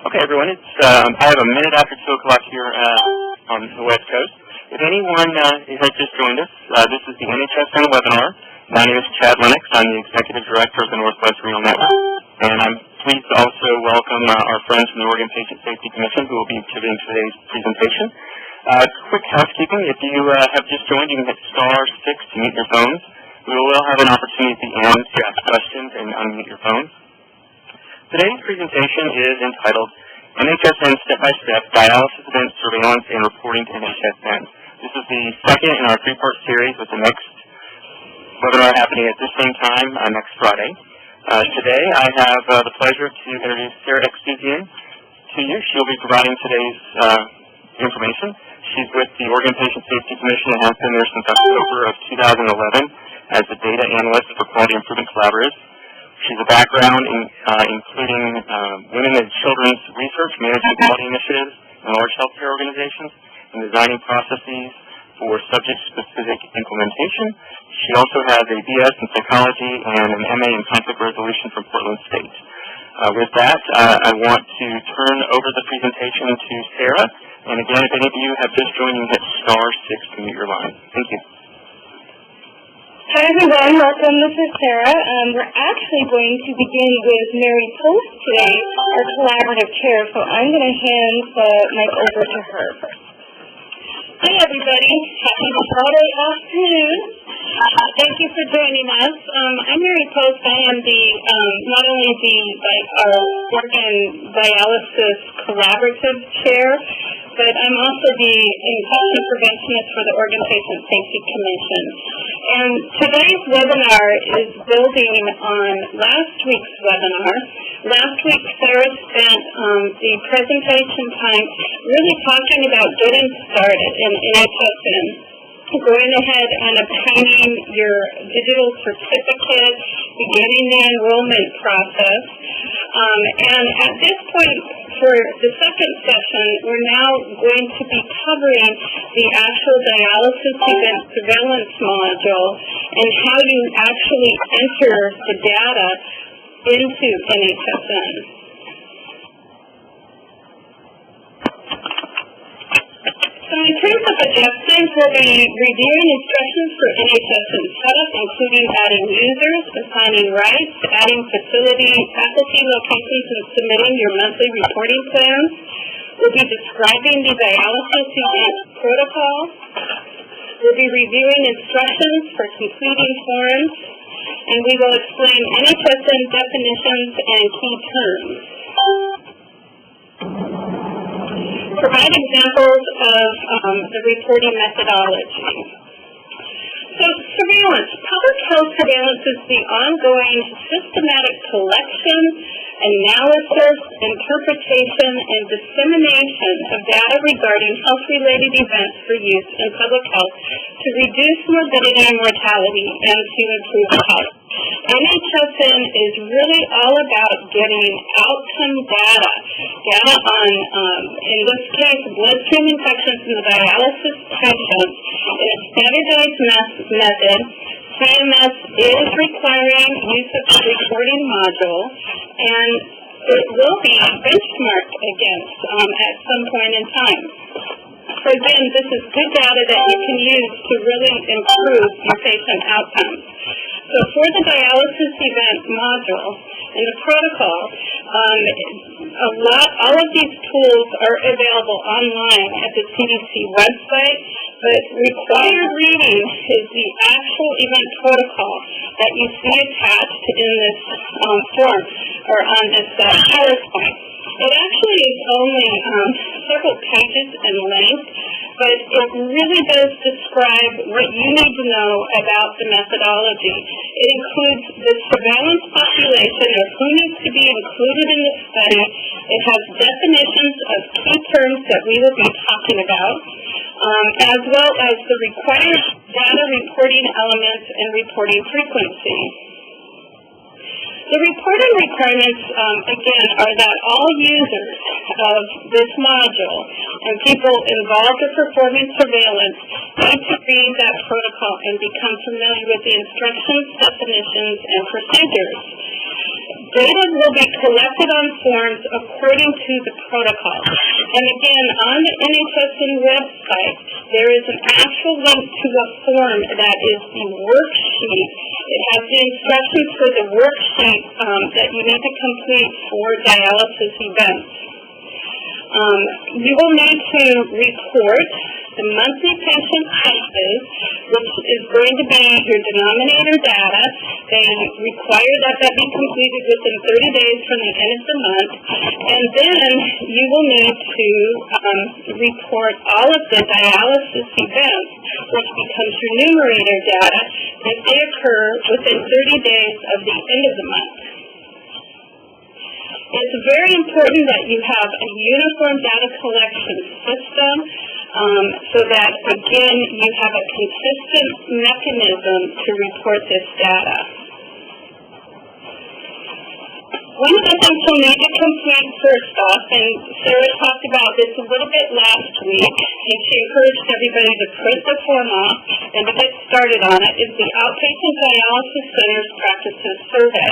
Okay, everyone, I have a minute after 2 o'clock here on the West Coast. If anyone has just joined us, this is the NHSN webinar. My name is Chad Lennox. I'm the Executive Director of the Northwest Renal Network. And I'm pleased to also welcome our friends from the Oregon Patient Safety Commission who will be giving today's presentation. Quick housekeeping, if you have just joined, you can hit *6 to mute your phones. We will have an opportunity at the end to ask questions and unmute your phones. Today's presentation is entitled NHSN Step-by-Step Dialysis Event Surveillance and Reporting to NHSN. This is the second in our three-part series with the next webinar happening at the same time next Friday. Today I have the pleasure to introduce Sarah Exuzian to you. She'll be providing today's information. She's with the Oregon Patient Safety Commission and has been there since October of 2011 as a data analyst for Quality Improvement Collaboratives. She's a background including women and children's research, managing quality initiatives in large healthcare organizations, and designing processes for subject-specific implementation. She also has a BS in psychology and an MA in conflict resolution from Portland State. With that, I want to turn over the presentation to Sarah. And again, if any of you have just joined, you can hit *6 to mute your line. Thank you. Hi everyone, welcome. This is Sarah. We're actually going to begin with Mary Post today, our collaborative chair, so I'm going to hand the mic over to her. Hi everybody, happy Friday afternoon. Thank you for joining us. I'm Mary Post. I am the not only our Oregon Dialysis Collaborative Chair, but I'm also the infection preventionist for the Oregon Patient Safety Commission. And today's webinar is building on last week's webinar. Last week, Sarah spent the presentation time really talking about getting started in NHSN, going ahead and obtaining your digital certificate, beginning the enrollment process. And at this point, for the second session, we're now going to be covering the actual dialysis event surveillance module and how you actually enter the data into NHSN. So in terms of objectives, we'll be reviewing instructions for NHSN setup, including adding users, assigning rights, adding faculty locations, and submitting your monthly reporting plans. We'll be describing the dialysis event protocol. We'll be reviewing instructions for completing forms, and we will explain NHSN definitions and key terms. Provide examples of the reporting methodology. So surveillance. Public health surveillance is the ongoing systematic collection, analysis, interpretation, and dissemination of data regarding health-related events for use in public health to reduce morbidity and mortality and to improve health. NHSN is really all about getting outcome data on, in this case, bloodstream infections in the dialysis patients in a standardized method. CMS is requiring use of the reporting module, and it will be benchmarked against at some point in time. So again, this is good data that you can use to really improve your patient outcomes. So for the dialysis event module in the protocol, all of these tools are available online at the CDC website, but required reading is the actual event protocol that you see attached in this form or on this PowerPoint. It actually is only several pages in length, but it really does describe what you need to know about the methodology. It includes the surveillance population of who needs to be included in the study. It has definitions of key terms that we will be talking about, as well as the required data reporting elements and reporting frequency. The reporting requirements, again, are that all users of this module and people involved in performing surveillance need to read that protocol and become familiar with the instructions, definitions, and procedures. Data will be collected on forms according to the protocol. And again, on the NHSN website, there is an actual link to a form that is the worksheet. It has the instructions for the worksheet that you need to complete for dialysis events. You will need to report the monthly patient census, which is going to be your denominator data. They require that be completed within 30 days from the end of the month. And then you will need to report all of the dialysis events, which becomes your numerator data, if they occur within 30 days of the end of the month. It's very important that you have a uniform data collection system so that, again, you have a consistent mechanism to report this data. One of the things you'll need to complete first off, and Sarah talked about this a little bit last week, and she encouraged everybody to print the form off and to get started on it, is the Outpatient Dialysis Centers Practices Survey.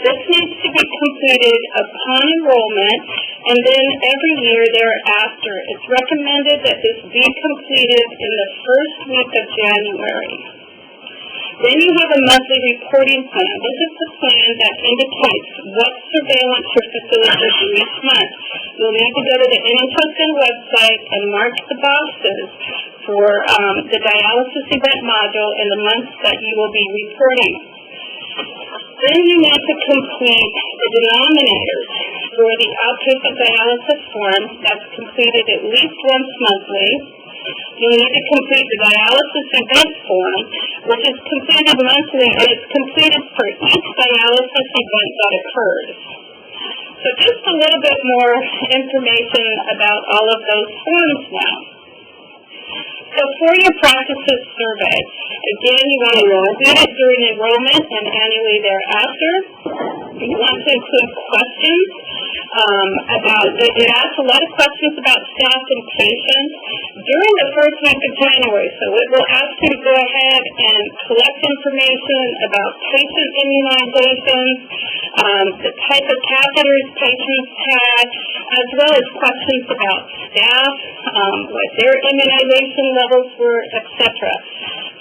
This needs to be completed upon enrollment, and then every year thereafter. It's recommended that this be completed in the first week of January. Then you have a monthly reporting plan. This is the plan that indicates what surveillance your facility is each month. You'll need to go to the NHSN website and mark the boxes for the dialysis event module in the months that you will be reporting. Then you need to complete the denominators for the outpatient dialysis form that's completed at least once monthly. You need to complete the dialysis event form, which is completed monthly, and it's completed for each dialysis event that occurs. So just a little bit more information about all of those forms now. So for your practices survey, again, you want to complete it during enrollment and annually thereafter. You want to include questions it asks a lot of questions about staff and patients during the first week of January. So it will ask you to go ahead and collect information about patient immunizations, the type of catheters patients had, as well as questions about staff, what their immunization levels were, etc.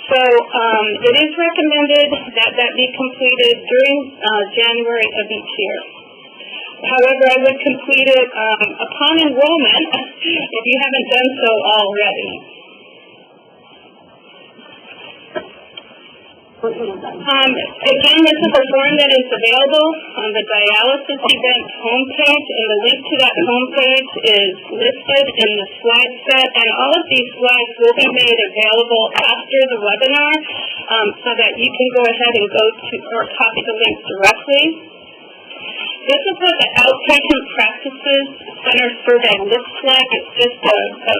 So it is recommended that be completed during January of each year. However, I would complete it upon enrollment if you haven't done so already. Again, this is a form that is available on the dialysis event homepage, and the link to that homepage is listed in the slide set, and all of these slides will be made available after the webinar so that you can go ahead and go to or copy the link directly. This is what the Outpatient Practices Center Survey looks like. It's just a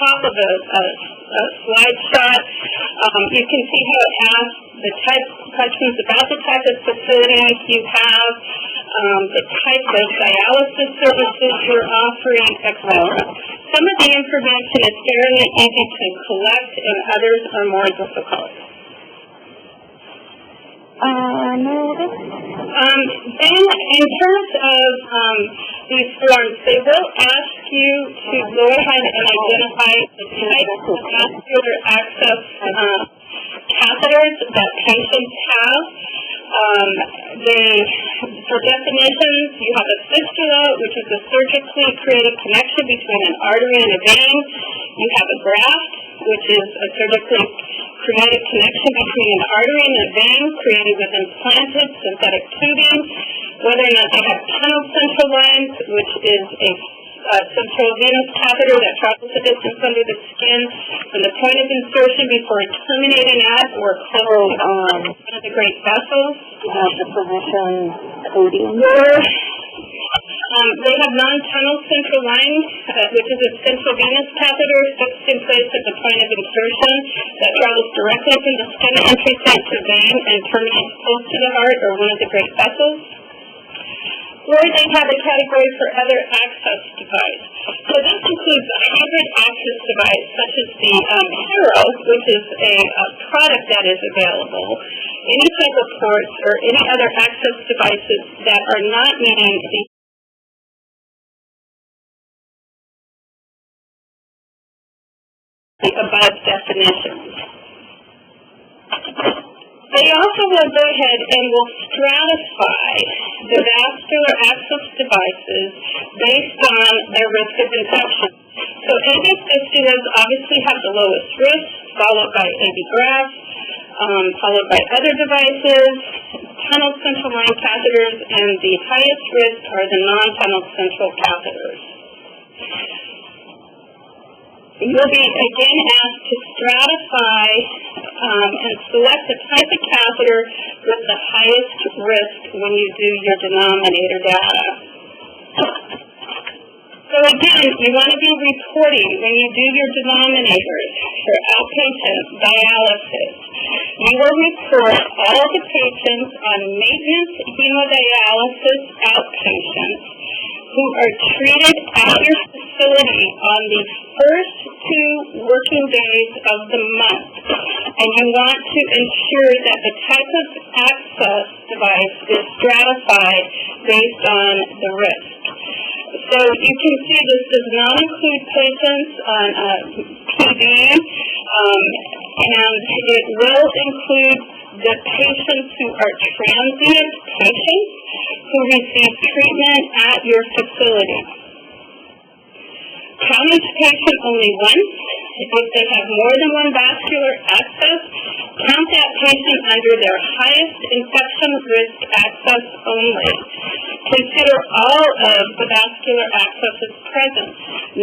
top of a slide shot. You can see how it asks the type of questions about the type of facilities you have, the type of dialysis services you're offering, etc. Some of the information is fairly easy to collect, and others are more difficult. Then, in terms of these forms, they will ask you to go ahead and identify the type of vascular access catheters that patients have. For definitions, you have a fistula, which is a surgically created connection between an artery and a vein. You have a graft, which is a surgically created connection between an artery and a vein created with implanted synthetic tubing. Whether or not they have tunnel central lines, which is a central venous catheter that travels a distance under the skin from the point of insertion before terminating at or close on one of the great vessels. The position coding. They have non-tunnel central line, which is a central venous catheter fixed in place at the point of insertion that travels directly from the skin entry site to vein and terminates close to the heart or one of the great vessels. Or they have a category for other access device. So this includes a hybrid access device such as the Hero, which is a product that is available. any type of ports or any other access devices that are not meeting the above definitions. They also will go ahead and will stratify the vascular access devices based on their risk of infection. So AV fistulas obviously have the lowest risk, followed by AV grafts, followed by other devices, tunnel central line catheters, and the highest risk are the non-tunnel central catheters. You'll be again asked to stratify and select the type of catheter with the highest risk when you do your denominator data. So again, you want to be reporting when you do your denominators for outpatient dialysis. You will report all the patients on maintenance hemodialysis outpatients who are treated at your facility on the first 2 working days of the month. And you want to ensure that the type of access device is stratified based on the risk. So you can see this does not include patients on PD, and it will include the patients who are transient patients who receive treatment at your facility. Count each patient only once. If they have more than one vascular access, count that patient under their highest infection risk access only. Consider all of the vascular accesses present,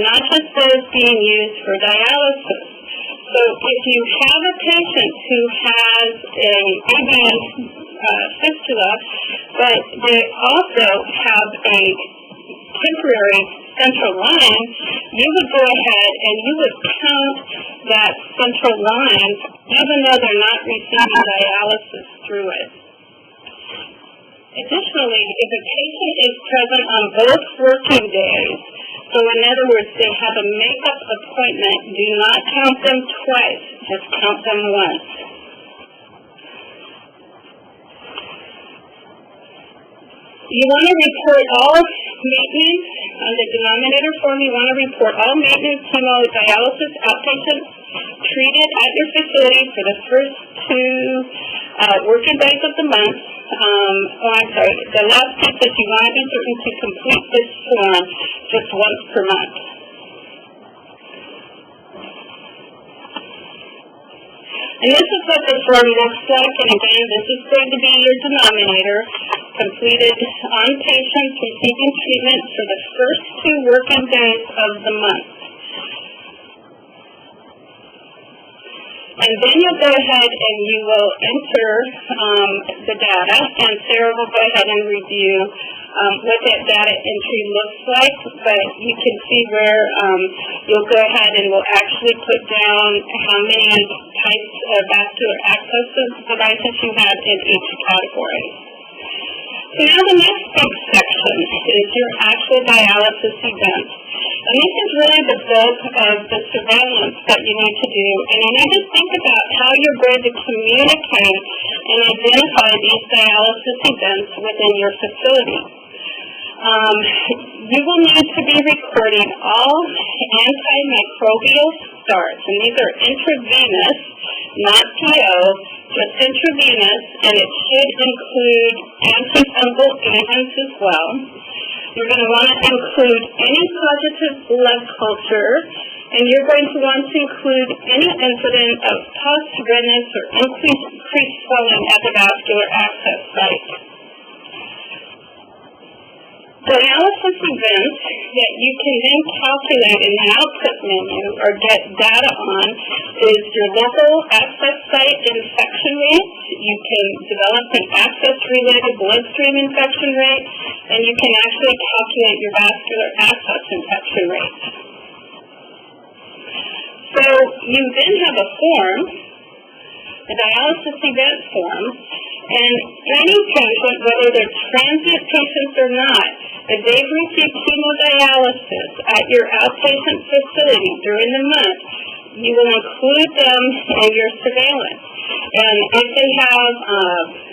not just those being used for dialysis. So if you have a patient who has a AV fistula, but they also have a temporary central line, you would go ahead and you would count that central line even though they're not receiving dialysis through it. Additionally, if a patient is present on both working days, so in other words, they have a makeup appointment, do not count them twice, just count them once. You want to report all maintenance on the denominator form. You want to report all maintenance hemodialysis outpatients treated at your facility for the first 2 working days of the month. The last piece is you want to be certain to complete this form just once per month. And this is what the form looks like, and again, this is going to be your denominator, completed on patients receiving treatment for the first 2 working days of the month. And then you'll go ahead and you will enter the data, and Sarah will go ahead and review what that data entry looks like, but you can see where you'll go ahead and we'll actually put down how many types of vascular access devices you have in each category. So now the next big section is your actual dialysis event. And this is really the bulk of the surveillance that you need to do. And you need to think about how you're going to communicate and identify these dialysis events within your facility. You will need to be recording all antimicrobial starts, and these are intravenous, not PO, just intravenous, and it should include antifungal agents as well. You're going to want to include any positive blood culture, and you're going to want to include any incident of pus, redness, or increased swelling at the vascular access site. Dialysis events that you can then calculate in the output menu or get data on is your local access site infection rate. You can develop an access-related bloodstream infection rate, and you can actually calculate your vascular access infection rate. So you then have a form, the dialysis event form, and any patient, whether they're transient patients or not, if they've received hemodialysis at your outpatient facility during the month, you will include them in your surveillance. And if they have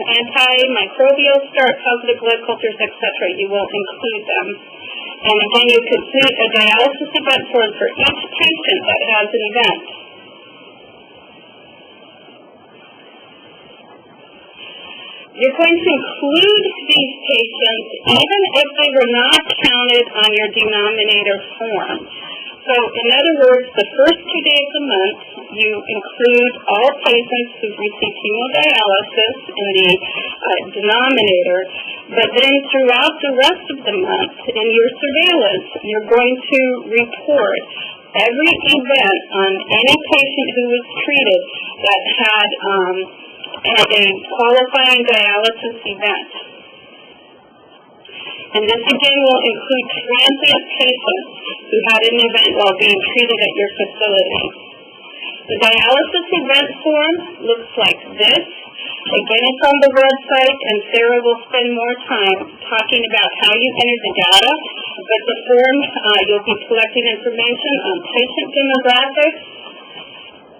antimicrobial start, positive blood cultures, etc., you will include them. And again, you complete a dialysis event form for each patient that has an event. You're going to include these patients even if they were not counted on your denominator form. So, in other words, the first 2 days a month, you include all patients who receive hemodialysis in the denominator, but then throughout the rest of the month, in your surveillance, you're going to report every event on any patient who was treated that had a qualifying dialysis event. And this again will include transient patients who had an event while being treated at your facility. The dialysis event form looks like this. Again, it's on the website, and Sarah will spend more time talking about how you enter the data. But the form, you'll be collecting information on patient demographics,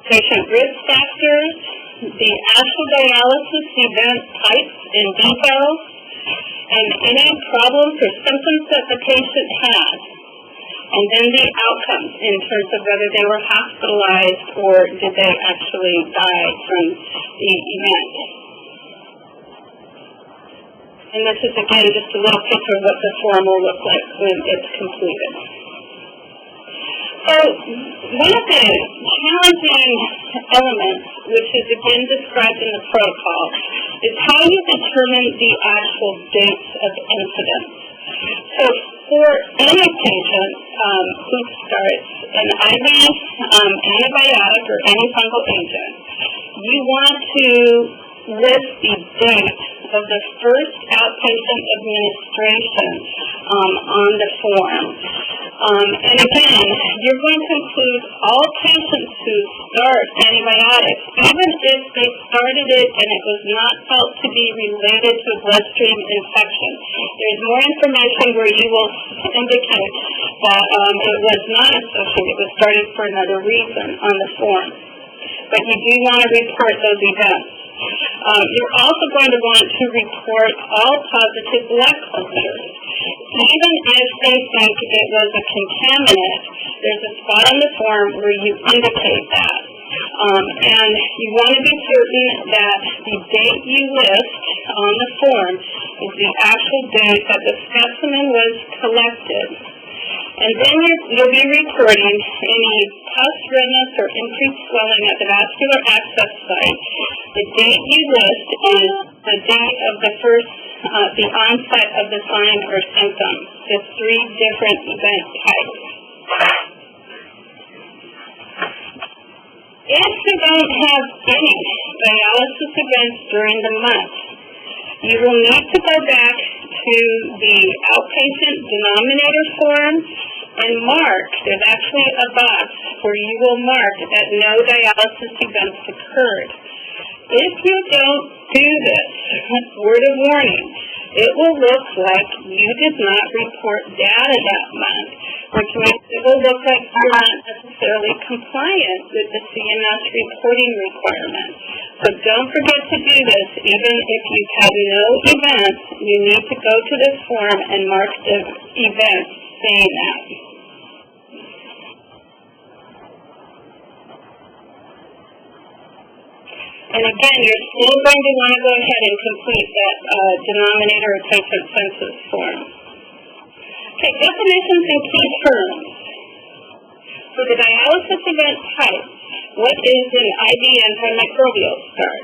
patient risk factors, the actual dialysis event types and details, and any problems or symptoms that the patient had, and then the outcomes in terms of whether they were hospitalized or did they actually die from the event. And this is, again, just a little picture of what the form will look like when it's completed. So one of the challenging elements, which is again described in the protocol, is how you determine the actual dates of incidence. So for any patient who starts an IV antibiotic or any fungal agent, you want to list the date of the first outpatient administration on the form. And again, you're going to include all patients who start antibiotics, even if they started it and it was not felt to be related to a bloodstream infection. There's more information where you will indicate that it was not associated, it was started for another reason on the form. But you do want to report those events. You're also going to want to report all positive blood cultures. Even if they think it was a contaminant, there's a spot on the form where you indicate that. And you want to be certain that the date you list on the form is the actual date that the specimen was collected. And then you'll be reporting any pus, redness, or increased swelling at the vascular access site. The date you list is the date of the onset of the sign or symptom, the 3 different event types. If you don't have any dialysis events during the month, you will need to go back to the outpatient denominator form and mark. There's actually a box where you will mark that no dialysis events occurred. If you don't do this, word of warning, it will look like you did not report data that month, which means it will look like you're not necessarily compliant with the CMS reporting requirements. So don't forget to do this. Even if you've had no events, you need to go to this form and mark the event saying that. And again, you're still going to want to go ahead and complete that denominator or patient census form. Okay, definitions and key terms. For the dialysis event type, what is an IV antimicrobial start?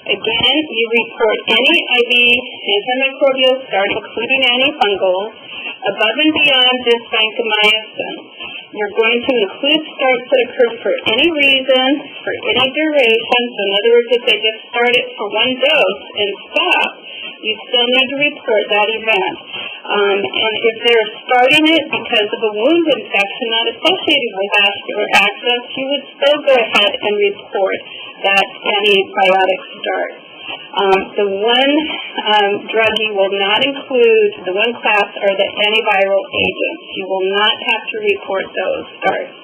Again, you report any IV antimicrobial start, including antifungals, above and beyond just vancomycin. You're going to include starts that occur for any reason, for any duration. So in other words, if they just start it for 1 dose and stop, you still need to report that event. And if they're starting it because of a wound infection not associated with vascular access, you would still go ahead and report that antibiotic start. The one drug you will not include, the one class, are the antiviral agents. You will not have to report those starts.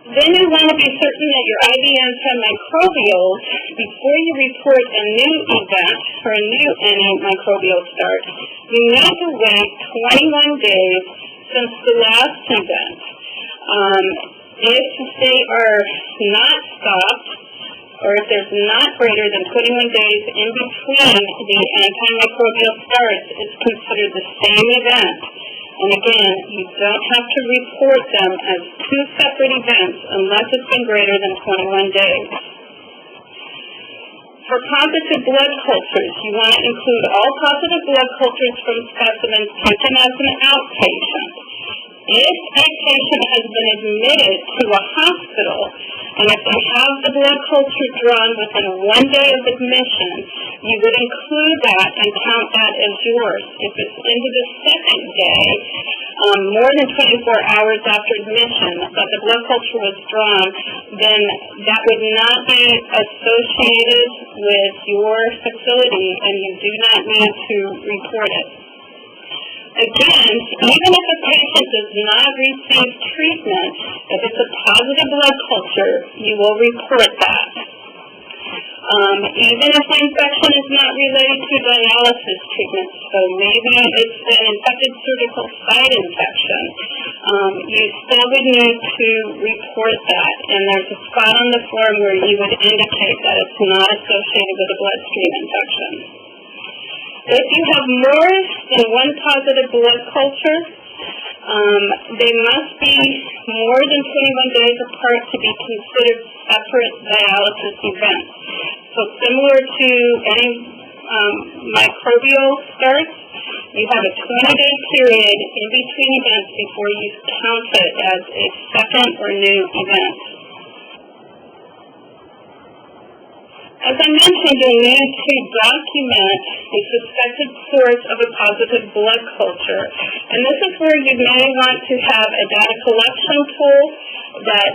Then you want to be certain that your IBMs have microbials before you report a new event or a new NA microbial start. You need to wait 21 days since the last event. If they are not stopped, or if there's not greater than 21 days in between the antimicrobial starts, it's considered the same event. And again, you don't have to report them as two separate events unless it's been greater than 21 days. For positive blood cultures, you want to include all positive blood cultures from specimens taken as an outpatient. If a patient has been admitted to a hospital, and if they have the blood culture drawn within 1 day of admission, you would include that and count that as yours. If it's into the second day, more than 24 hours after admission, that the blood culture was drawn, then that would not be associated with your facility, and you do not need to report it. Again, even if a patient does not receive treatment, if it's a positive blood culture, you will report that. Even if the infection is not related to dialysis treatment, so maybe it's an infected cervical site infection, you still would need to report that, and there's a spot on the form where you would indicate that it's not associated with a bloodstream infection. If you have more than one positive blood culture, they must be more than 21 days apart to be considered separate dialysis events. So similar to any microbial starts, you have a 20-day period in between events before you count it as a second or new event. As I mentioned, you'll need to document the suspected source of a positive blood culture. And this is where you may want to have a data collection tool that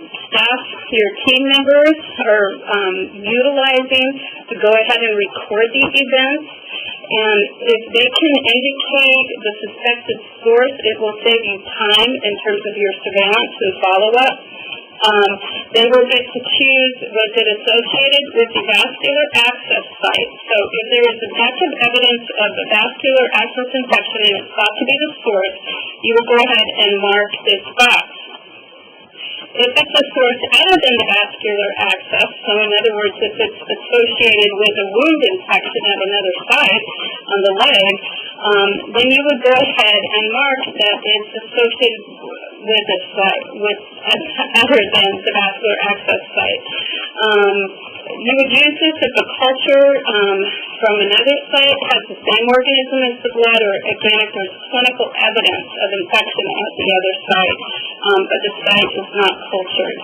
staff, your team members are utilizing to go ahead and record these events. And if they can indicate the suspected source, it will save you time in terms of your surveillance and follow-up. Then we'll get to choose, was it associated with the vascular access site? So if there is objective evidence of a vascular access infection and it's thought to be the source, you will go ahead and mark this box. If it's a source other than the vascular access, so in other words, if it's associated with a wound infection at another site on the leg, then you would go ahead and mark that it's associated with a site, with other than the vascular access site. You would use this if a culture from another site has the same organism as the blood, or again, if there's clinical evidence of infection at the other site, but the site is not cultured.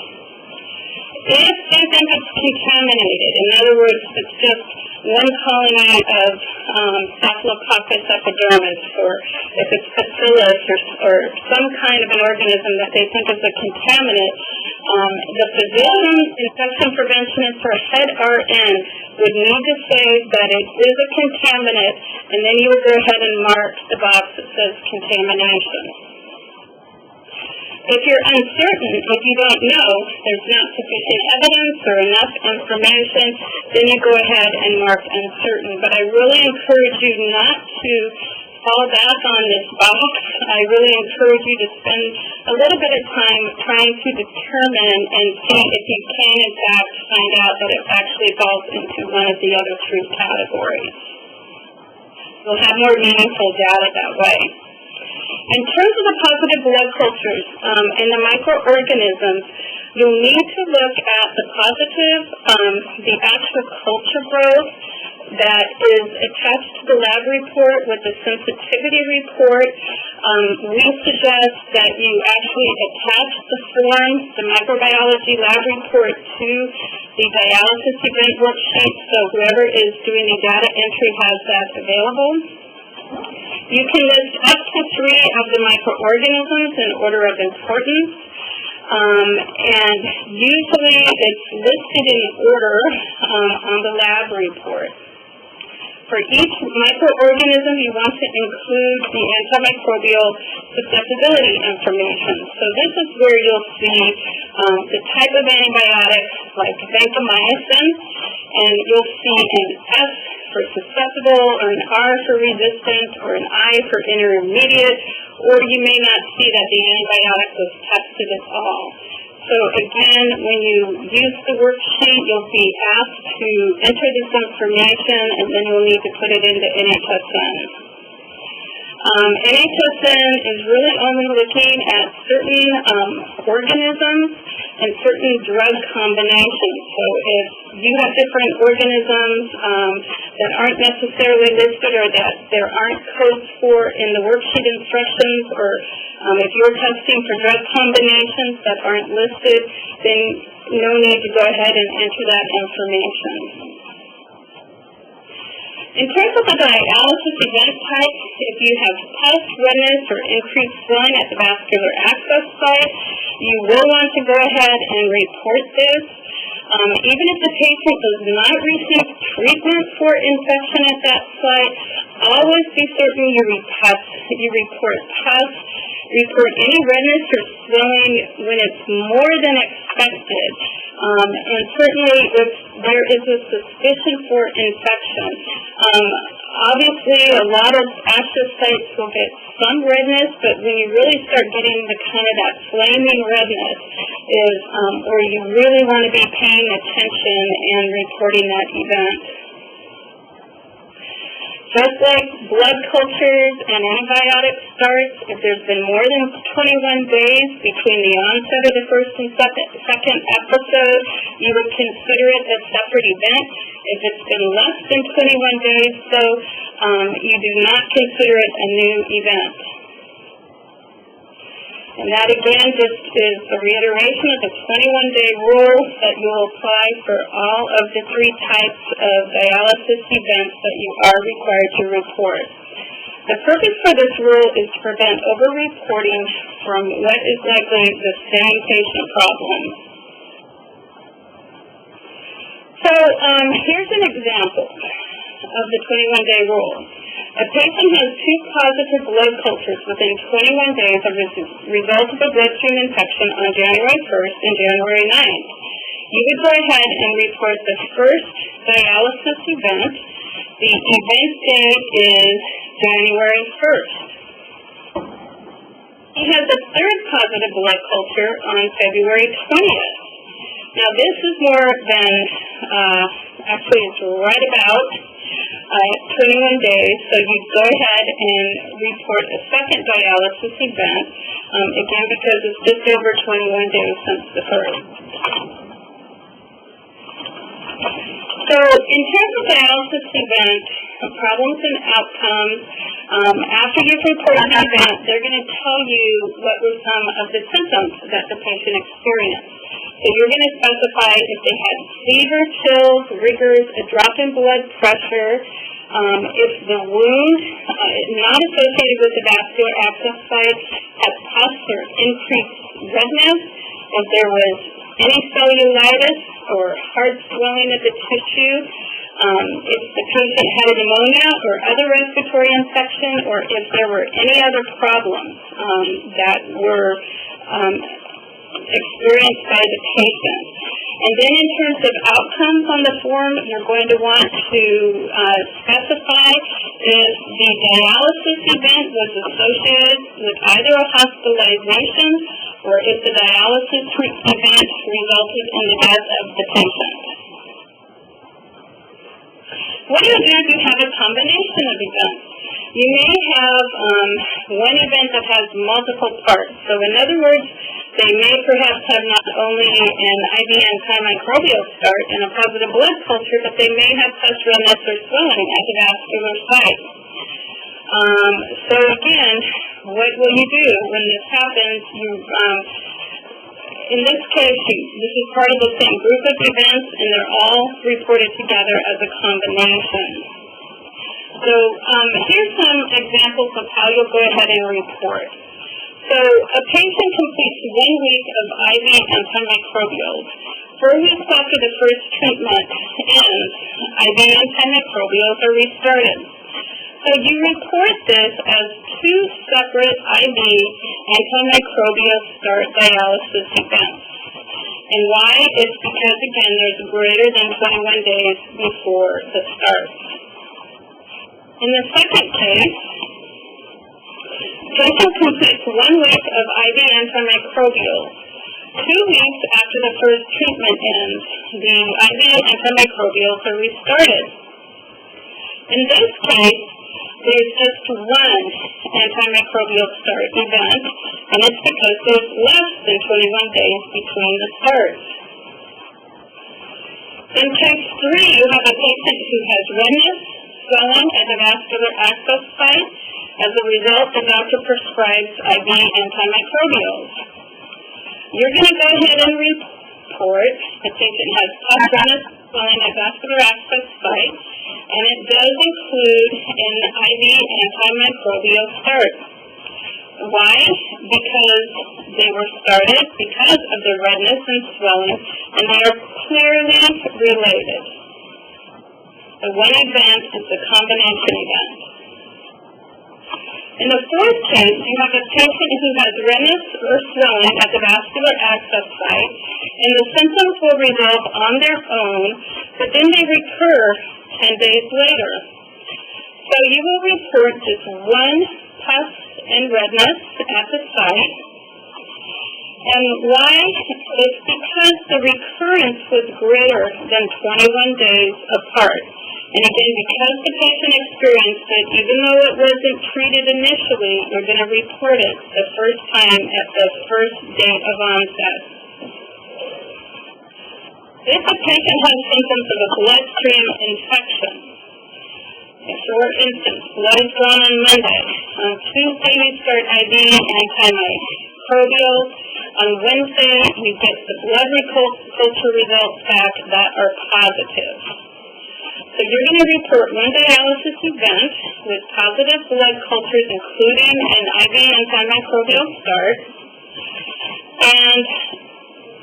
If you think it's contaminated, in other words, it's just one colony of Staphylococcus epidermis, or if it's bacillus or some kind of an organism that they think is a contaminant, the physician, infection preventionist, or head RN would need to say that it is a contaminant, and then you would go ahead and mark the box that says contamination. If you're uncertain, if you don't know, there's not sufficient evidence or enough information, then you go ahead and mark uncertain. But I really encourage you not to fall back on this box. I really encourage you to spend a little bit of time trying to determine and see if you can, in fact, find out that it actually falls into one of the other three categories. You'll have more meaningful data that way. In terms of the positive blood cultures and the microorganisms, you'll need to look at the positive, the actual culture growth that is attached to the lab report with the sensitivity report. We suggest that you actually attach the form, the microbiology lab report, to the dialysis event worksheet, so whoever is doing the data entry has that available. You can list up to 3 of the microorganisms in order of importance, and usually it's listed in order on the lab report. For each microorganism, you want to include the antimicrobial susceptibility information. So this is where you'll see the type of antibiotics like vancomycin, and you'll see an S for susceptible, or an R for resistant, or an I for intermediate, or you may not see that the antibiotic was tested at all. So again, when you use the worksheet, you'll be asked to enter this information, and then you'll need to put it into NHSN. NHSN is really only looking at certain organisms and certain drug combinations. So if you have different organisms that aren't necessarily listed, or that there aren't codes for in the worksheet instructions, or if you're testing for drug combinations that aren't listed, then no need to go ahead and enter that information. In terms of the dialysis event type, if you have pus, redness, or increased swelling at the vascular access site, you will want to go ahead and report this. Even if the patient does not receive treatment for infection at that site, always be certain you report pus, report any redness or swelling when it's more than expected. And certainly if there is a suspicion for infection. Obviously, a lot of astrocytes will get some redness, but when you really start getting the kind of that flaming redness is where you really want to be paying attention and reporting that event. Just like blood cultures and antibiotic starts, if there's been more than 21 days between the onset of the first and second episode, you would consider it a separate event. If it's been less than 21 days, you do not consider it a new event. And that, again, just is a reiteration of the 21-day rule that you will apply for all of the 3 types of dialysis events that you are required to report. The purpose for this rule is to prevent over-reporting from what is likely the same patient problem. So here's an example of the 21-day rule. A patient has 2 positive blood cultures within 21 days of the result of a bloodstream infection on January 1st and January 9th. You would go ahead and report the first dialysis event. The event date is January 1st. He has a 3rd positive blood culture on February 20th. Now this is more than, actually it's right about 21 days, so you go ahead and report a second dialysis event, again because it's just over 21 days since the first. So in terms of dialysis event, problems and outcomes, after you've reported the event, they're going to tell you what were some of the symptoms that the patient experienced. So you're going to specify if they had fever, chills, rigors, a drop in blood pressure, if the wound not associated with the vascular access site had pus or increased redness, if there was any cellulitis or hard swelling of the tissue, if the patient had a pneumonia or other respiratory infection, or if there were any other problems that were experienced by the patient. And then in terms of outcomes on the form, you're going to want to specify if the dialysis event was associated with either a hospitalization or if the dialysis event resulted in the death of the patient. What do you do if you have a combination of events? You may have one event that has multiple parts. So in other words, they may perhaps have not only an IV antimicrobial start and a positive blood culture, but they may have pus, redness, or swelling at the vascular site. So again, what will you do when this happens? In this case, this is part of the same group of events, and they're all reported together as a combination. So here's some examples of how you'll go ahead and report. So a patient completes 1 week of IV antimicrobials. 4 weeks after the first treatment ends, IV antimicrobials are restarted. So you report this as 2 separate IV antimicrobial start dialysis events. And why? It's because, again, there's greater than 21 days before the start. In the second case, patient completes 1 week of IV antimicrobials. 2 weeks after the first treatment ends, the IV antimicrobials are restarted. In this case, there's just 1 antimicrobial start event, and it's because there's less than 21 days between the starts. In case 3, you have a patient who has redness, swelling at the vascular access site. As a result, the doctor prescribes IV antimicrobials. You're going to go ahead and report the patient has puff, redness, swelling at vascular access site, and it does include an IV antimicrobial start. Why? Because they were started because of the redness and swelling, and they are clearly related. The one event is the combination event. In the 4th case, you have a patient who has redness or swelling at the vascular access site, and the symptoms will resolve on their own, but then they recur 10 days later. So you will report just 1 pus and redness at the site. And why? It's because the recurrence was greater than 21 days apart. And again, because the patient experienced it, even though it wasn't treated initially, you're going to report it the first time at the first date of onset. If a patient has symptoms of a bloodstream infection, for instance, blood is drawn on Monday. On Tuesday, you start IV antimicrobials. On Wednesday, you get the blood culture results back that are positive. So you're going to report 1 dialysis event with positive blood cultures, including an IV antimicrobial start. And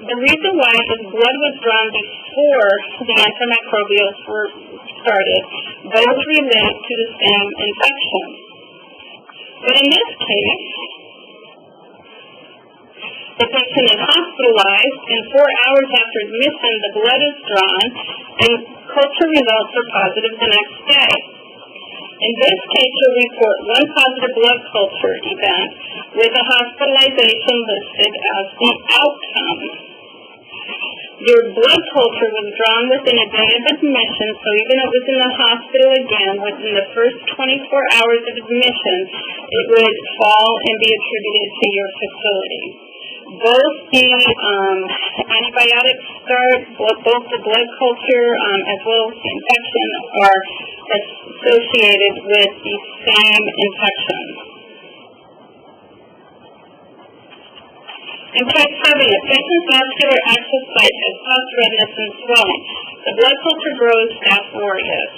the reason why is blood was drawn before the antimicrobials were started. Both relate to the same infection. But in this case, the patient is hospitalized, and 4 hours after admission, the blood is drawn, and culture results are positive the next day. In this case, you'll report 1 positive blood culture event with a hospitalization listed as the outcome. Your blood culture was drawn within a day of admission, so even if it was in the hospital again, within the first 24 hours of admission, it would fall and be attributed to your facility. Both the antibiotic start, both the blood culture as well as the infection are associated with the same infection. In case 7, a patient's vascular access site has pus, redness, and swelling. The blood culture grows Staph aureus.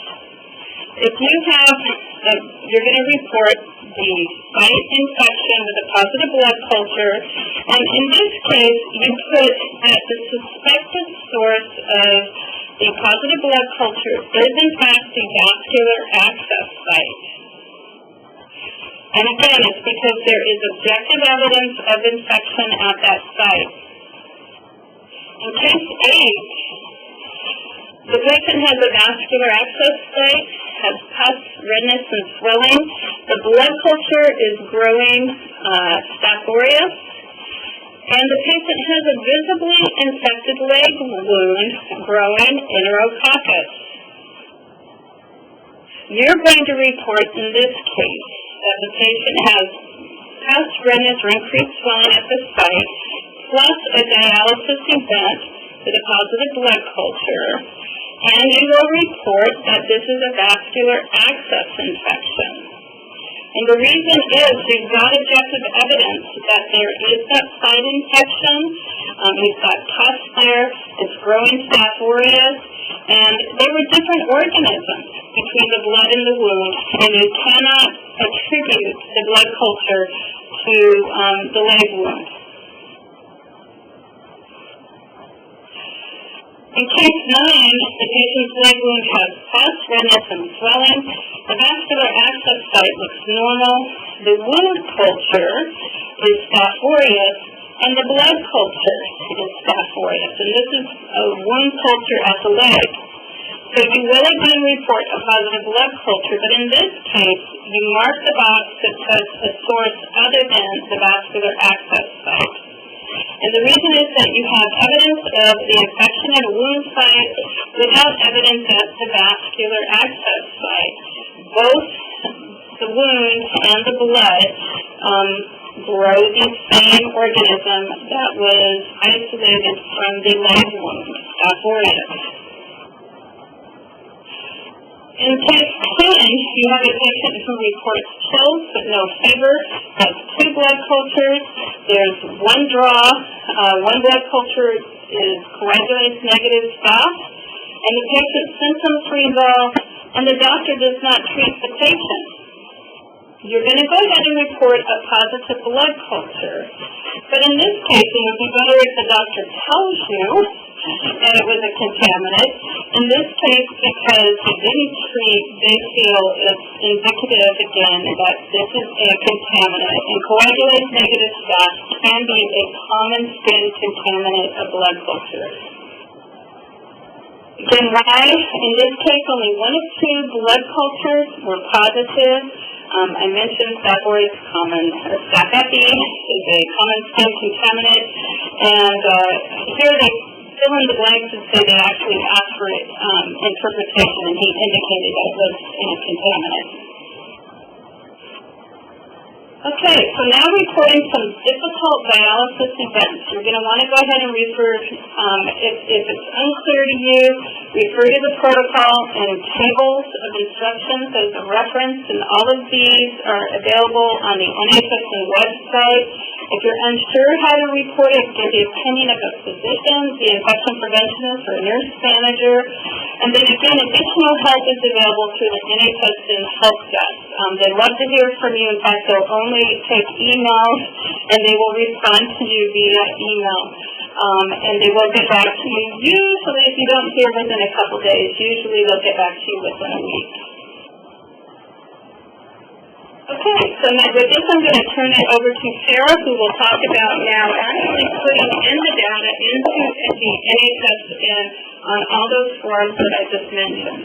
If you have, you're going to report the site infection with a positive blood culture, and in this case, you put that the suspected source of the positive blood culture is in fact the vascular access site. And again, it's because there is objective evidence of infection at that site. In case 8, the patient has a vascular access site, has pus, redness, and swelling. The blood culture is growing Staph aureus, and the patient has a visibly infected leg wound growing enterococcus. You're going to report in this case that the patient has pus, redness, or increased swelling at the site, plus a dialysis event with a positive blood culture, and you will report that this is a vascular access infection. And the reason is we've got objective evidence that there is that site infection. We've got pus there, it's growing Staph aureus, and they were different organisms between the blood and the wound, and you cannot attribute the blood culture to the leg wound. In case 9, the patient's leg wound has pus, redness, and swelling. The vascular access site looks normal. The wound culture is Staph aureus, and the blood culture is Staph aureus. And this is a wound culture at the leg. So you will again report a positive blood culture, but in this case, you mark the box that says a source other than the vascular access site. And the reason is that you have evidence of the infection at a wound site without evidence at the vascular access site. Both the wound and the blood grow the same organism that was isolated from the leg wound, Staph aureus. In case 10, you have a patient who reports chills but no fever, has 2 blood cultures, there's 1 draw, 1 blood culture is coagulase negative Staph, and the patient's symptoms resolve, and the doctor does not treat the patient. You're going to go ahead and report a positive blood culture. But in this case, it would be better if the doctor tells you and it was a contaminant. In this case, because they didn't treat, they feel it's indicative again that this is a contaminant. And coagulase negative Staph can be a common skin contaminant of blood cultures. Again, why? In this case, only 1 of 2 blood cultures were positive. I mentioned Staph aureus common, or Staph epi is a common skin contaminant, and here they fill in the blanks and say they actually asked for interpretation, and he indicated that it was a contaminant. Okay, so now reporting some difficult dialysis events. You're going to want to go ahead and refer, if it's unclear to you, refer to the protocol and tables of instructions as a reference, and all of these are available on the NHSN website. If you're unsure how to report it, get the opinion of a physician, the infection preventionist, or a nurse manager. And then again, additional help is available through the NHSN help desk. They'd love to hear from you. In fact, they'll only take emails, and they will respond to you via email. And they will get back to you. Usually, if you don't hear within a couple days, usually they'll get back to you within a week. Okay, so now with this, I'm going to turn it over to Sarah, who will talk about now actually putting in the data into the NHSN on all those forms that I just mentioned.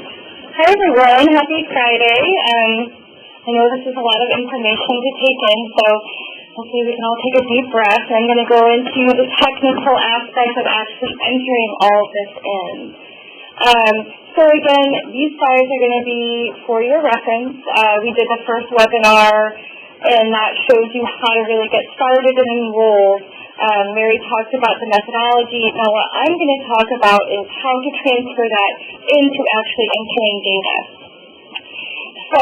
Hi everyone, happy Friday. I know this is a lot of information to take in, so hopefully we can all take a deep breath. I'm going to go into the technical aspect of actually entering all of this in. So again, these slides are going to be for your reference. We did the first webinar, and that shows you how to really get started and enroll. Mary talked about the methodology. Now what I'm going to talk about is how to transfer that into actually entering data. So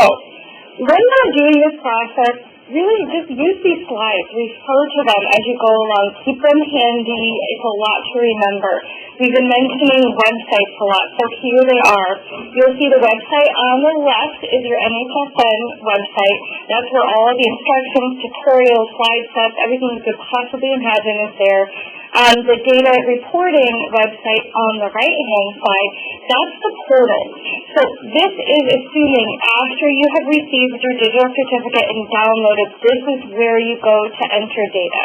when we're doing this process, really just use these slides. Refer to them as you go along. Keep them handy. It's a lot to remember. We've been mentioning websites a lot, so here they are. You'll see the website on the left is your NHSN website. That's where all of the instructions, tutorials, slide sets, everything you could possibly imagine is there. The data reporting website on the right-hand side, that's the portal. So this is assuming after you have received your digital certificate and downloaded, this is where you go to enter data.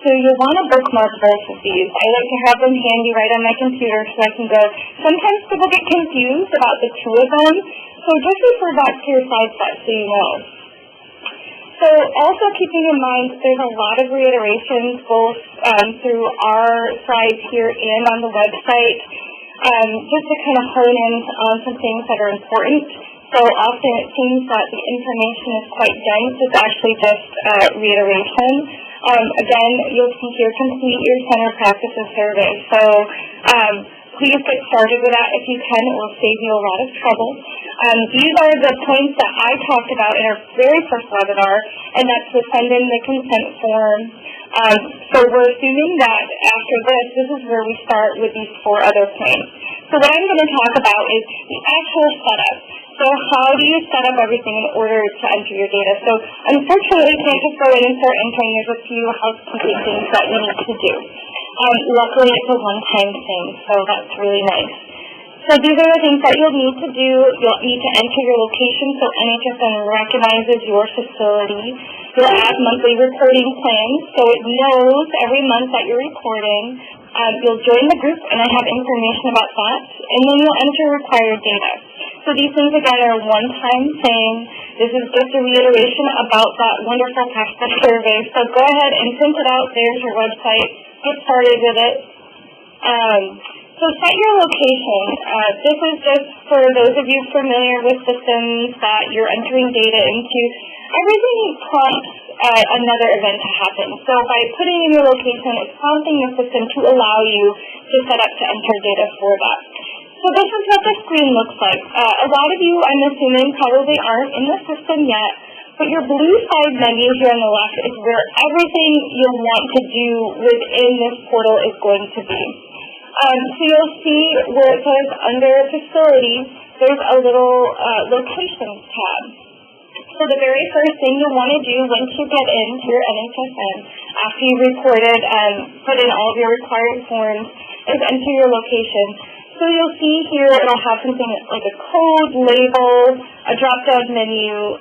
So you'll want to bookmark both of these. I like to have them handy right on my computer so I can go. Sometimes people get confused about the 2 of them, so just refer back to your slide set so you know. So also keeping in mind there's a lot of reiterations both through our slides here and on the website, just to kind of hone in on some things that are important. So often it seems that the information is quite dense. It's actually just reiteration. Again, you'll see here, complete your center practices survey. So please get started with that if you can. It will save you a lot of trouble. These are the points that I talked about in our very first webinar, and that's to send in the consent form. So we're assuming that after this is where we start with these 4 other points. So what I'm going to talk about is the actual setup. So how do you set up everything in order to enter your data? So unfortunately, you can't just go in and start entering. There's a few housekeeping things that you need to do. Luckily, it's a one-time thing, so that's really nice. So these are the things that you'll need to do. You'll need to enter your location so NHSN recognizes your facility. You'll add monthly reporting plans so it knows every month that you're reporting. You'll join the group, and I have information about that. And then you'll enter required data. So these things, again, are a one-time thing. This is just a reiteration about that wonderful PASPA survey. So go ahead and print it out. There's your website. Get started with it. So set your location. This is just for those of you familiar with systems that you're entering data into. Everything prompts another event to happen. So by putting in your location, it's prompting the system to allow you to set up to enter data for that. So this is what the screen looks like. A lot of you, I'm assuming, probably aren't in the system yet, but your blue side menu here on the left is where everything you'll want to do within this portal is going to be. So you'll see where it says under facilities, there's a little locations tab. So the very first thing you'll want to do once you get into your NHSN, after you've reported and put in all of your required forms, is enter your location. So you'll see here it'll have something like a code, label, a drop-down menu.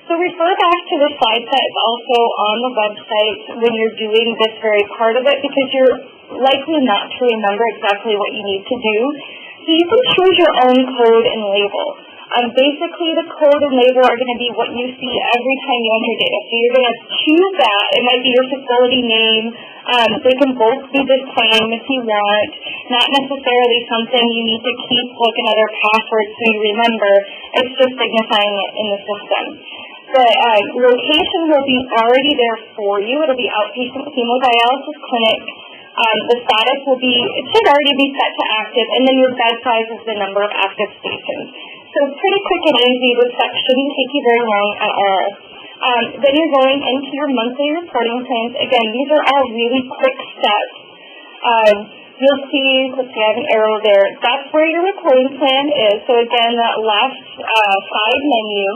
So refer back to the slide set also on the website when you're doing this very part of it, because you're likely not to remember exactly what you need to do. So you can choose your own code and label. Basically, the code and label are going to be what you see every time you enter data. So you're going to choose that. It might be your facility name. They can both be the same if you want. Not necessarily something you need to keep like another password so you remember. It's just signifying it in the system. The location will be already there for you. It'll be outpatient hemodialysis clinic. The status will be, it should already be set to active, and then your bed size is the number of active stations. So pretty quick and easy. This step shouldn't take you very long at all. Then you're going into your monthly reporting plans. Again, these are all really quick steps. You'll see, let's see, I have an arrow there. That's where your reporting plan is. So again, that left side menu.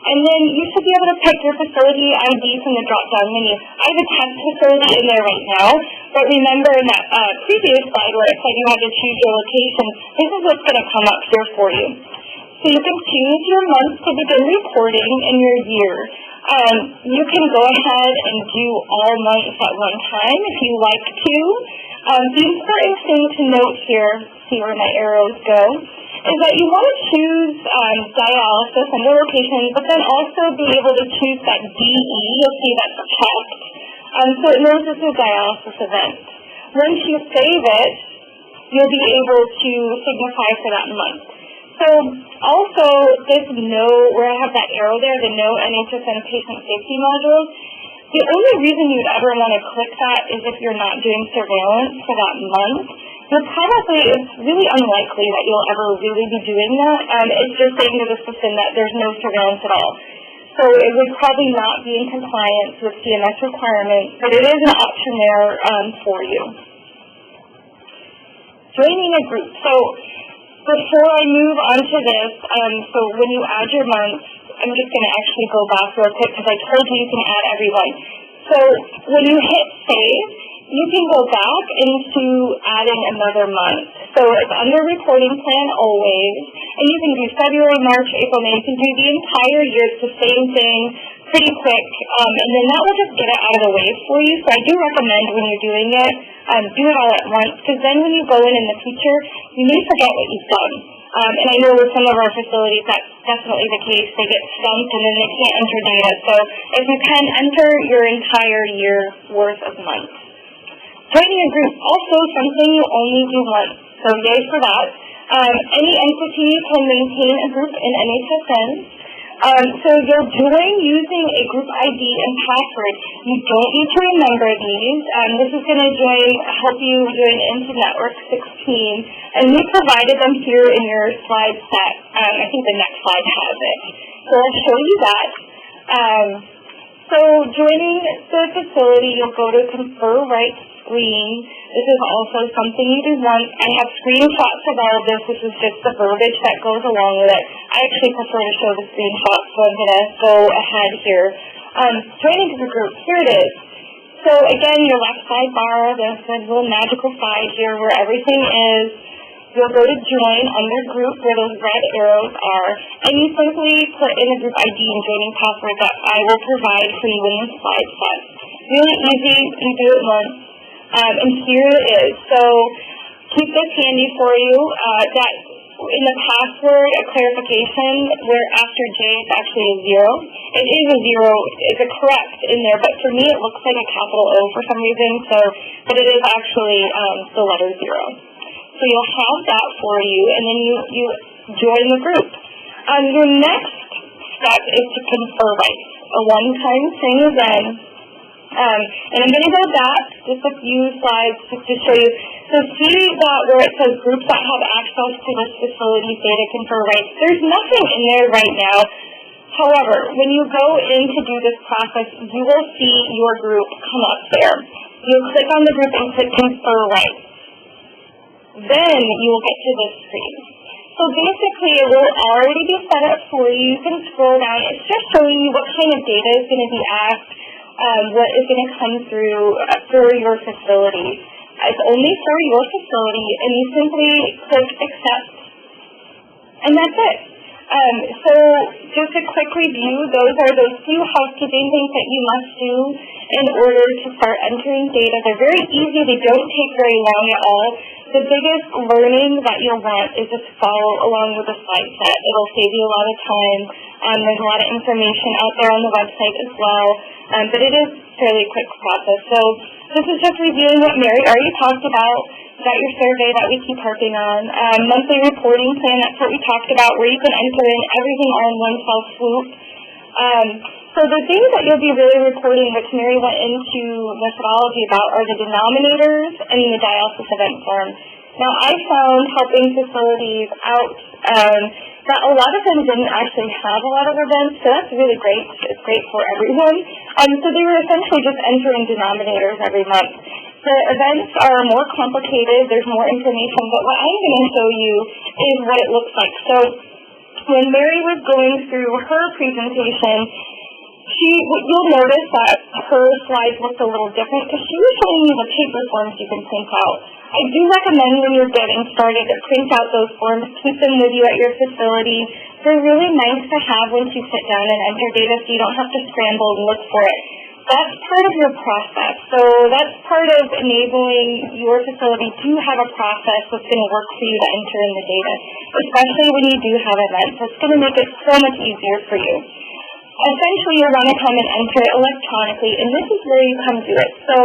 And then you should be able to pick your facility ID from the drop-down menu. I have a test facility in there right now, but remember in that previous slide where it said you had to choose your location, this is what's going to come up here for you. So you can choose your month to begin reporting and your year. You can go ahead and do all months at one time if you like to. The important thing to note here, see where my arrows go, is that you want to choose dialysis under location, but then also be able to choose that DE. You'll see that's checked. So it knows this is a dialysis event. Once you save it, you'll be able to signify for that month. So also this no, where I have that arrow there, the no NHSN patient safety modules, the only reason you'd ever want to click that is if you're not doing surveillance for that month. It's really unlikely that you'll ever really be doing that. It's just saying to the system that there's no surveillance at all. So it would probably not be in compliance with CMS requirements, but it is an option there for you. Joining a group. So before I move on to this, so when you add your months, I'm just going to actually go back real quick because I told you can add everyone. So when you hit save, you can go back into adding another month. So it's under reporting plan always, and you can do February, March, April, May. You can do the entire year. It's the same thing, pretty quick, and then that will just get it out of the way for you. So I do recommend when you're doing it, do it all at once, because then when you go in the future, you may forget what you've done. And I know with some of our facilities, that's definitely the case. They get stumped and then they can't enter data. So if you can, enter your entire year's worth of months. Joining a group, also something you only do once. So yay for that. Any entity can maintain a group in NHSN. So you'll join using a group ID and password. You don't need to remember these. This is going to help you join into Network 16. And we provided them here in your slide set. I think the next slide has it. So I'll show you that. So joining the facility, you'll go to Confer Rights screen. This is also something you do once. I have screenshots of all of this. This is just the verbiage that goes along with it. I actually prefer to show the screenshots, so I'm going to go ahead here. Joining the group, here it is. So So again, your left sidebar, there's a little magical side here where everything is. You'll go to join under group where those red arrows are, and you simply put in a group ID and joining password that I will provide for you in the slide set. Really easy, you do it once, and here it is. So keep this handy for you. That in the password, a clarification where after J it's actually a 0. It is a 0, it's a correct in there, but for me it looks like a capital O for some reason, but it is actually the letter 0. So you'll have that for you, and then you join the group. Your next step is to confer rights, a one-time thing again. And I'm going to go back just a few slides just to show you. So see that where it says groups that have access to this facility's data confer rights. There's nothing in there right now. However, when you go in to do this process, you will see your group come up there. You'll click on the group and click confer rights. Then you will get to this screen. So basically, it will already be set up for you. You can scroll down. It's just showing you what kind of data is going to be asked, what is going to come through for your facility. It's only for your facility, and you simply click accept, and that's it. So just a quick review, those are those few housekeeping things that you must do in order to start entering data. They're very easy. They don't take very long at all. The biggest learning that you'll want is just follow along with the slide set. It'll save you a lot of time. There's a lot of information out there on the website as well, but it is a fairly quick process. So this is just reviewing what Mary already talked about. Got your survey that we keep harping on. Monthly reporting plan, that's what we talked about, where you can enter in everything all in one fell swoop. So the things that you'll be really reporting, which Mary went into methodology about, are the denominators and the dialysis event form. Now, I found helping facilities out that a lot of them didn't actually have a lot of events, so that's really great. It's great for everyone. So they were essentially just entering denominators every month. The events are more complicated. There's more information, but what I'm going to show you is what it looks like. So when Mary was going through her presentation, you'll notice that her slides looked a little different because she was showing you the paper forms you can print out. I do recommend when you're getting started to print out those forms, keep them with you at your facility. They're really nice to have once you sit down and enter data so you don't have to scramble and look for it. That's part of your process. So that's part of enabling your facility to have a process that's going to work for you to enter in the data, especially when you do have events. It's going to make it so much easier for you. Essentially, you're going to come and enter it electronically, and this is where you come to it. So,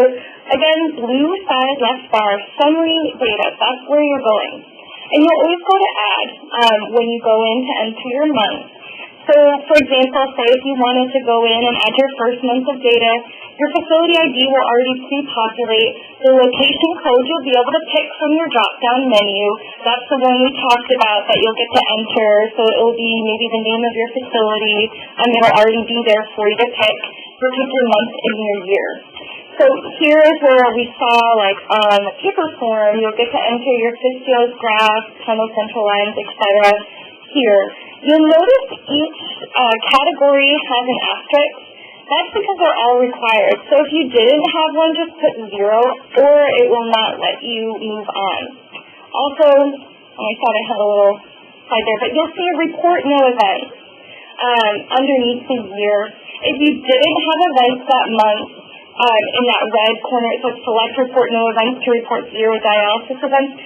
again, blue side, left bar, summary data, that's where you're going. And you'll always go to add when you go in to enter your month. So, for example, say if you wanted to go in and add your first month of data, your facility ID will already pre-populate. The location code you'll be able to pick from your drop-down menu. That's the one we talked about that you'll get to enter. So it will be maybe the name of your facility, and it'll already be there for you to pick. You'll pick your month and your year. So here is where we saw, like on the paper form, you'll get to enter your fistio's graphs, tunnel central lines, etc. here. You'll notice each category has an asterisk. That's because they're all required. So if you didn't have one, just put 0, or it will not let you move on. Also, I thought I had a little slide there, but you'll see a report no events underneath the year. If you didn't have events that month, in that red corner it says select report no events to report 0 dialysis events.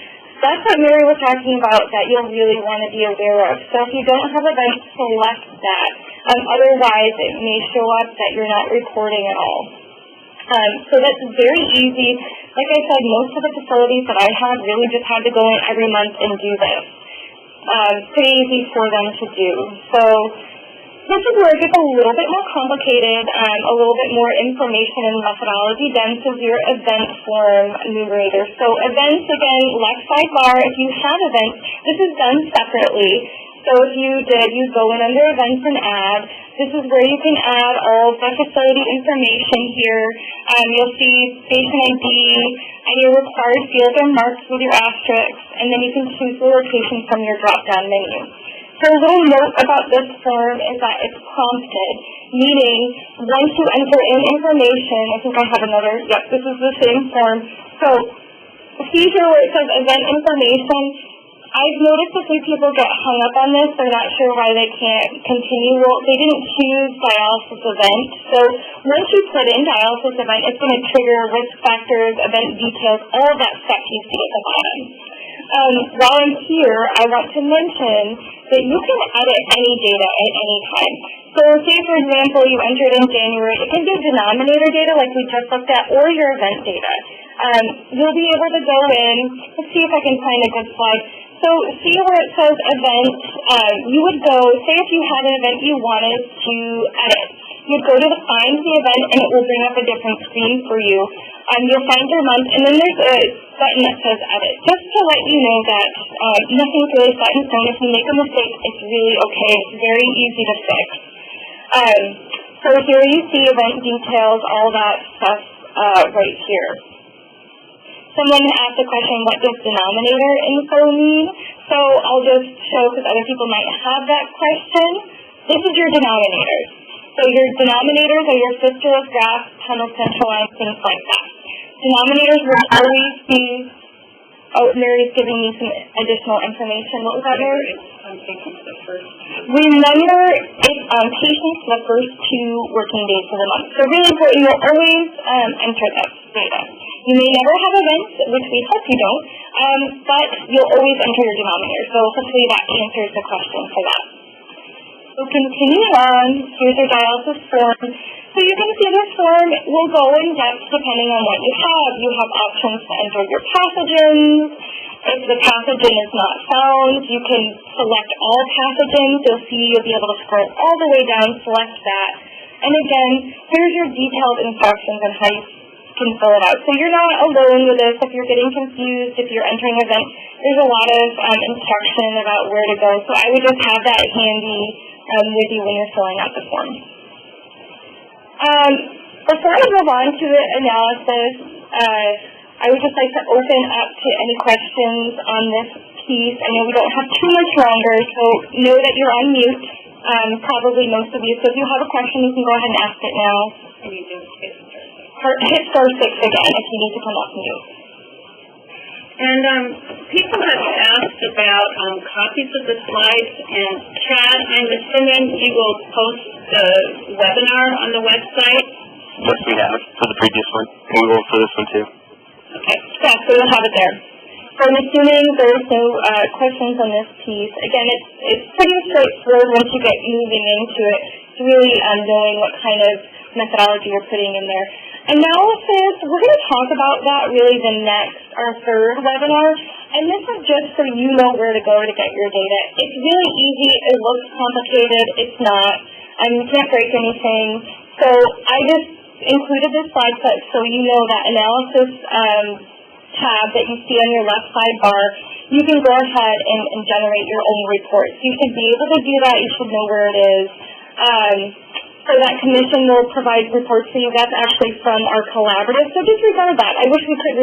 That's what Mary was talking about that you'll really want to be aware of. So if you don't have events, select that. Otherwise, it may show up that you're not reporting at all. So that's very easy. Like I said, most of the facilities that I have really just had to go in every month and do this. Pretty easy for them to do. So this is where it gets a little bit more complicated, a little bit more information and methodology dense of your event form numerator. So events, again, left sidebar, if you have events, this is done separately. So if you go in under events and add. This is where you can add all the facility information here. You'll see patient ID, and your required fields are marked with your asterisks, and then you can choose the location from your drop-down menu. So a little note about this form is that it's prompted, meaning once you enter in information, I think I have another, yep, this is the same form. So see here where it says event information. I've noticed a few people get hung up on this. They're not sure why they can't continue. Well, they didn't choose dialysis event. So once you put in dialysis event, it's going to trigger risk factors, event details, all of that stuff you see at the bottom. While I'm here, I want to mention that you can edit any data at any time. So say, for example, you entered in January. It can be denominator data like we just looked at or your event data. You'll be able to go in. Let's see if I can find a good slide. So see where it says event. You would go, say if you had an event you wanted to edit. You'd go to the find the event and it will bring up a different screen for you. You'll find your month and then there's a button that says edit. Just to let you know that nothing's really set in stone. If you make a mistake, it's really okay. It's very easy to fix. So here you see event details, all that stuff right here. Someone asked the question, what does denominator info mean? So I'll just show, because other people might have that question. This is your denominators. So your denominators are your fistula, graph, tunnel, central line, things like that. Denominators will always be, oh, Mary's giving me some additional information. What was that, Mary? I'm thinking the first. Remember, it's patients the first 2 working days of the month. So really important, you'll always enter that data. You may never have events, which we hope you don't, but you'll always enter your denominator. So hopefully that answers the question for that. So continuing on, here's your dialysis form. So you can see this form will go in depth depending on what you have. You have options to enter your pathogens. If the pathogen is not found, you can select all pathogens. You'll be able to scroll all the way down, select that. And again, here's your detailed instructions on how you can fill it out. So you're not alone with this. If you're getting confused, if you're entering an event, there's a lot of instruction about where to go. So I would just have that handy with you when you're filling out the form. Before I move on to the analysis, I would just like to open up to any questions on this piece. I know we don't have too much longer, so know that you're on mute, probably most of you. So if you have a question, you can go ahead and ask it now. And you do Hit star 6 again if you need to come off mute. And people have asked about copies of the slides, and Chad, I'm assuming you will post the webinar on the website? Yes, we have for the previous one, and we will for this one too. Okay. Yeah, so you'll have it there. So I'm assuming there's no questions on this piece. Again, it's pretty straightforward once you get moving into it. It's really knowing what kind of methodology you're putting in there. Analysis, we're going to talk about that really our third webinar, and this is just so you know where to go to get your data. It's really easy. It looks complicated. It's not. You can't break anything. So I just included this slide set so you know that analysis tab that you see on your left sidebar, you can go ahead and generate your own reports. You should be able to do that. You should know where it is. So that commission will provide reports for you. That's actually from our collaborative. So disregard that. I wish we could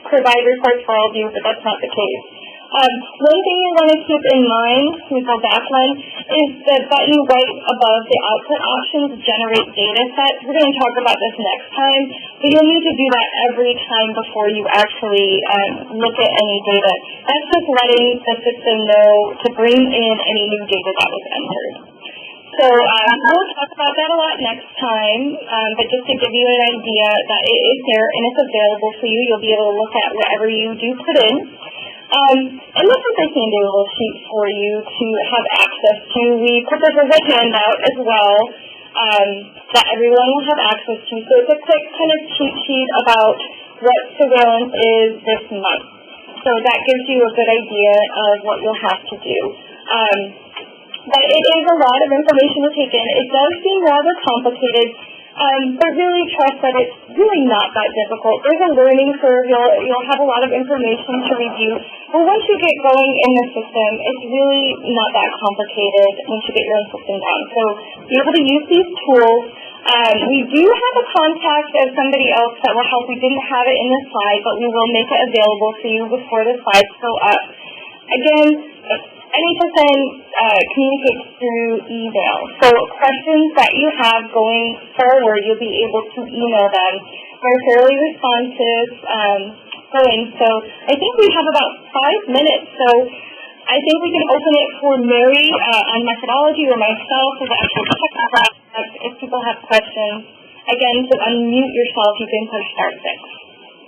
provide reports for all of you, but that's not the case. One thing you want to keep in mind, we go back one, is the button right above the output options, generate data sets. We're going to talk about this next time, but you'll need to do that every time before you actually look at any data. That's just letting the system know to bring in any new data that was entered. So we'll talk about that a lot next time, but just to give you an idea that it is there and it's available for you. You'll be able to look at whatever you do put in. And this is a handy little sheet for you to have access to. We put this as a handout as well that everyone will have access to. So it's a quick kind of cheat sheet about what surveillance is this month. So that gives you a good idea of what you'll have to do. But it is a lot of information to take in. It does seem rather complicated, but really trust that it's really not that difficult. There's a learning curve. You'll have a lot of information to review. But once you get going in the system, it's really not that complicated once you get your own system down. So be able to use these tools. We do have a contact of somebody else that will help. We didn't have it in the slide, but we will make it available for you before the slides go up. Again, NHSN communicates through email. So questions that you have going forward, you'll be able to email them. They're fairly responsive going. So I think we have about 5 minutes. So I think we can open it for Mary on methodology or myself as the actual technical aspect if people have questions. Again, to unmute yourself, you can push *6.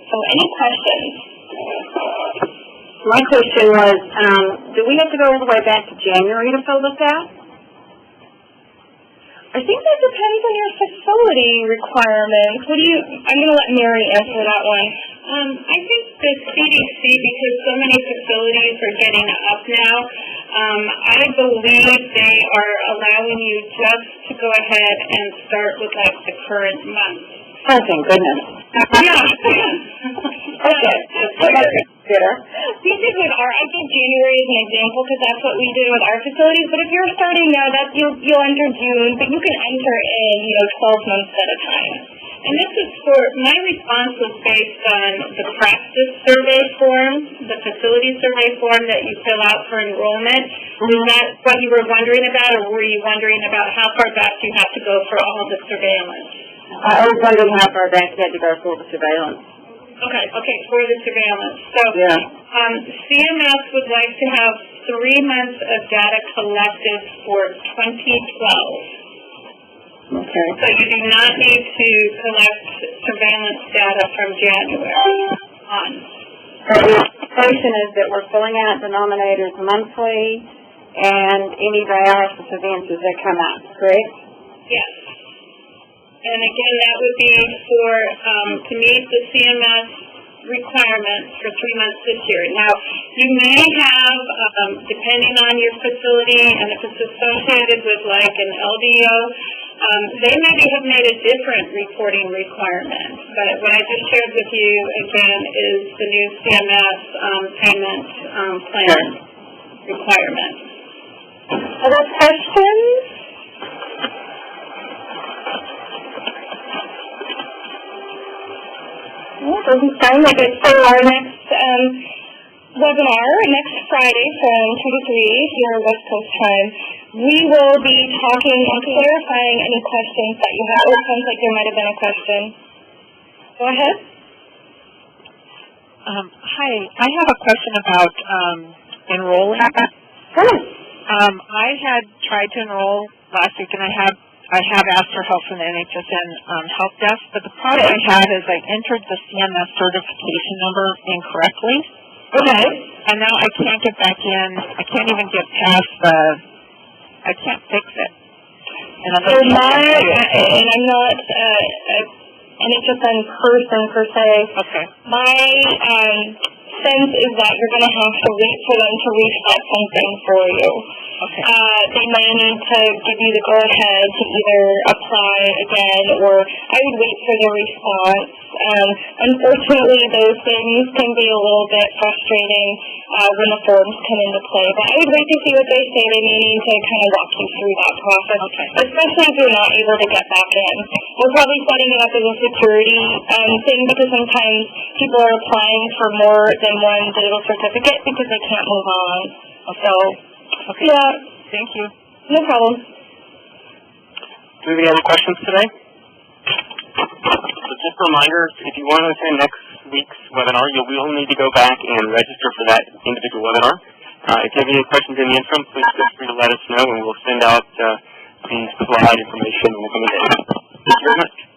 So any questions? My question was, do we have to go all the way back to January to fill this out? I think that depends on your facility requirements. I'm going to let Mary answer that one. I think the CDC, because so many facilities are getting up now, I believe they are allowing you just to go ahead and start with like the current month. Oh, thank goodness. Yeah. Okay. We did with I think January is an example because that's what we did with our facilities. But if you're starting now, you'll enter June, but you can enter in 12 months at a time. And this is my response was based on the practice survey form, the facility survey form that you fill out for enrollment. Is that what you were wondering about, or were you wondering about how far back you have to go for all the surveillance? I was wondering how far back you had to go for the surveillance. Okay, for the surveillance. So CMS would like to have 3 months of data collected for 2012. Okay. So you do not need to collect surveillance data from January on. So the expectation is that we're filling out denominators monthly and any dialysis events as they come out, correct? Yes. And again, that would be for to meet the CMS requirements for 3 months this year. Now, you may have, depending on your facility and if it's associated with like an LDO, they maybe have made a different reporting requirement. But what I just shared with you, again, is the new CMS payment plan requirement. Other questions? Doesn't sound like it. So our next webinar, next Friday from 2 to 3 here West Coast time, we will be talking and clarifying any questions that you have. It sounds like there might have been a question. Go ahead. Hi, I have a question about enrolling. Sure. I had tried to enroll last week, and I have asked for help from the NHSN help desk, but the problem I had is I entered the CMS certification number incorrectly. Okay. And now I can't get back in. I can't even get past I can't fix it. And I'm and I'm not an NHSN person per se. Okay. My sense is that you're going to have to wait for them to reset something for you. Okay. They may need to give you the go-ahead to either apply again, or I would wait for the response. Unfortunately, those things can be a little bit frustrating when the forms come into play. But I would wait to see what they say. They may need to kind of walk you through that process, especially if you're not able to get back in. We're probably setting it up as a security thing because sometimes people are applying for more than one digital certificate because they can't move on. So, yeah. Thank you. No problem. Do we have any other questions today? So just a reminder, if you want to attend next week's webinar, you will need to go back and register for that individual webinar. If you have any questions in the interim, please feel free to let us know, and we'll send out the slide information in the coming days. Thank you very much.